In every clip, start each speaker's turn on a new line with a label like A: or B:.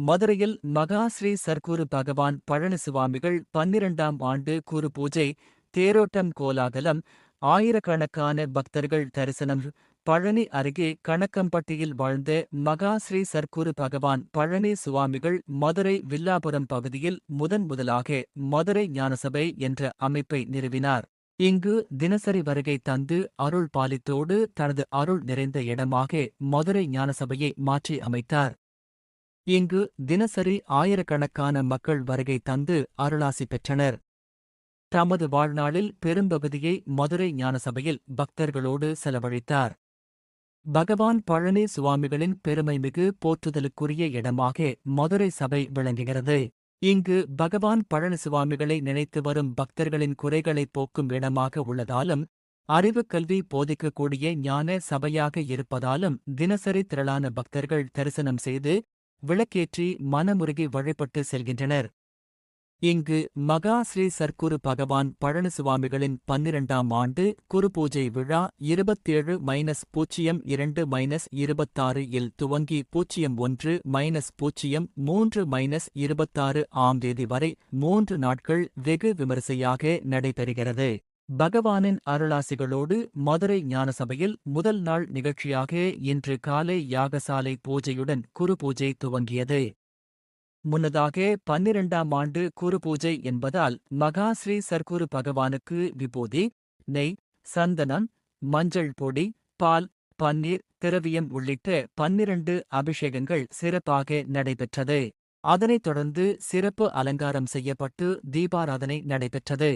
A: மதுரையில் மகா ஸ்ரீ சர்க்குரு பகவான் பழனிசுவாமிகள் 12ஆம் ஆண்டு குரு பூஜை, தேரோட்டம், கோலாகலம், ஆயிரக்கணக்கான பக்தர்கள் தரிசனம். பழனி அருகே கணக்கம்பட்டியில் வாழ்ந்த மகா ஸ்ரீ சர்க்குரு பகவான் பழனி சுவாமிகள் மதுரை வில்லாபுரம் பகுதியில் முதலாக மதுரை ஞானசபை என்ற அமைப்பை நிறுவினார். இங்கு தினசரி வருகை தந்து அருள் பாலித்தோடு தனது அருள் நிறைந்த இடமாக மதுரை ஞானசபையை மாற்றி அமைத்தார். இங்கு தினசரி ஆயிரக்கணக்கான மக்கள் வருகை தந்து அருளாசி பெற்றனர். தமது வாழ்நாளில் பெரும்பகுதியை மதுரை ஞானசபையில் பக்தர்களோடு செலவழித்தார். பகவான் பழனி சுவாமிகளின் பெருமைமிகு போற்றுதலுக்குரிய இடமாக மதுரை சபை விளங்குகிறது. இங்கு பகவான் பழனி சுவாமிகளை நினைத்து வரும் பக்தர்களின் குறைகளைப் போக்கும் இடமாக உள்ளதாலும், அறிவு கல்வி போதிக்கக்கூடிய ஞான சபையாக இருப்பதாலும் தினசரி திரளான பக்தர்கள் தரிசனம் செய்து விளக்கேற்றி மனமுருகி வழிபட்டு செல்கின்றனர். இங்கு மகா ஸ்ரீ சர்க்குரு பகவான் பழனிசுவாமிகளின் 12ஆம் ஆண்டு குருபூஜை விழா 27-02-26 இல் துவங்கி 01-03-26 ஆம் தேதி வரை 3 நாட்கள் வெகு விமரிசையாக நடைபெறுகிறது. பகவானின் அருளாசிகளோடு மதுரை ஞானசபையில் முதல் நாள் நிகழ்ச்சியாக இன்று காலை யாகசாலை பூஜையுடன் குருபூஜை துவங்கியது. முன்னதாக 12ஆம் ஆண்டு குருபூஜை என்பதால் மகா ஸ்ரீ சர்க்குரு பகவானுக்கு விபூதி, நெய், சந்தனம், மஞ்சள் பொடி, பால், பன்னீர், திரவியம் உள்ளிட்ட 12 அபிஷேகங்கள் சிறப்பாக நடைபெற்றது. அதனைத் தொடர்ந்து சிறப்பு அலங்காரம் செய்யப்பட்டு தீபாராதனை நடைபெற்றது.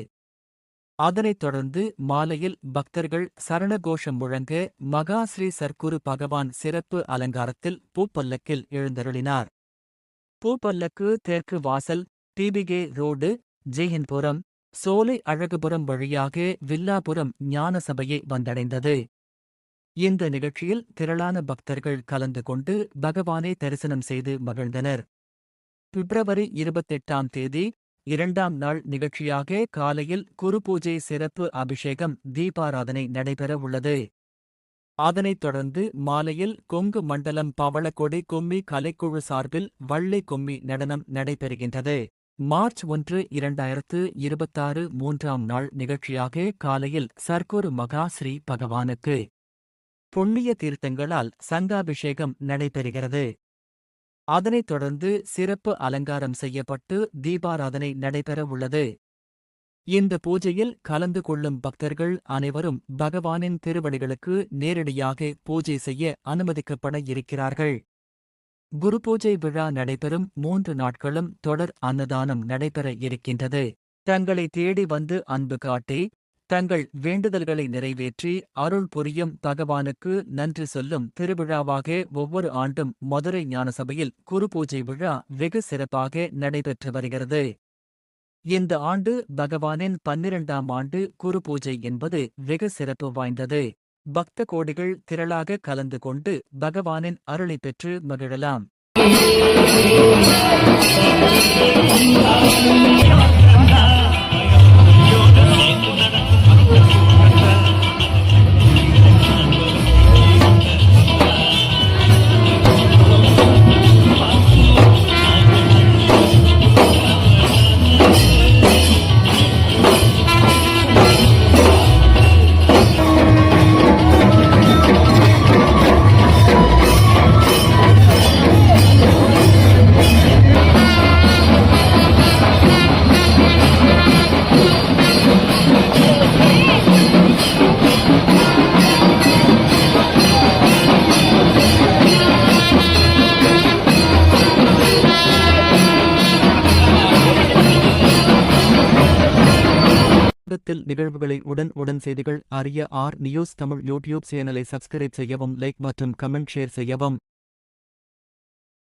A: அதனைத் தொடர்ந்து மாலையில் பக்தர்கள் சரணகோஷம் முழங்க மகா ஸ்ரீ சர்க்குரு பகவான் சிறப்பு அலங்காரத்தில் பூப்பல்லக்கில் எழுந்தருளினார். பூப்பல்லக்கு தெற்கு வாசல், டிபிகே ரோடு, ஜெயன்புரம், சோலை அழகுபுரம் வழியாக வில்லாபுரம் ஞானசபையை வந்தடைந்தது. இந்த நிகழ்ச்சியில் திரளான பக்தர்கள் கலந்து கொண்டு பகவானை தரிசனம் செய்து மகிழ்ந்தனர். பிப்ரவரி 28ஆம் தேதி 2ஆம் நாள் நிகழ்ச்சியாக காலையில் குருபூஜை, சிறப்பு அபிஷேகம், தீபாராதனை நடைபெற உள்ளது. அதனைத் தொடர்ந்து மாலையில் கொங்கு மண்டலம் பவளக்கொடி கும்மி கலைக்குழு சார்பில் வள்ளி கும்மி நடனம் நடைபெறுகின்றது. மார்ச் 1, 2026 3ஆம் நாள் நிகழ்ச்சியாக காலையில் சர்க்குரு மகா ஸ்ரீ பகவானுக்கு புண்ணிய தீர்த்தங்களால் சங்காபிஷேகம் நடைபெறுகிறது. அதனைத் தொடர்ந்து சிறப்பு அலங்காரம் செய்யப்பட்டு தீபாராதனை நடைபெற உள்ளது. இந்த பூஜையில் கலந்து கொள்ளும் பக்தர்கள் அனைவரும் பகவானின் திருவடிகளுக்கு நேரடியாக பூஜை செய்ய அனுமதிக்கப்பட இருக்கிறார்கள். குருபூஜை விழா நடைபெறும் 3 நாட்களும் தொடர் அன்னதானம் நடைபெற இருக்கின்றது. தங்களை தேடி வந்து அன்பு காட்டி தங்கள் வேண்டுதல்களை நிறைவேற்றி அருள் புரியும் பகவானுக்கு நன்றி சொல்லும் திருவிழாவாக ஒவ்வொரு ஆண்டும் மதுரை ஞானசபையில் குருபூஜை விழா வெகு சிறப்பாக நடைபெற்று வருகிறது. இந்த ஆண்டு பகவானின் 12ஆம் ஆண்டு குருபூஜை என்பது வெகு சிறப்பு வாய்ந்தது. பக்த கோடிகள் திரளாக கலந்து கொண்டு பகவானின் அருளை பெற்று மகிழலாம். நிகழ்வுகளை உடன் செய்திகள் அறிய ஆர் நியூஸ் தமிழ் யூடியூப் சேனலை சப்ஸ்கிரைப் செய்யவும், லைக் மற்றும் கமெண்ட் ஷேர் செய்யவும்.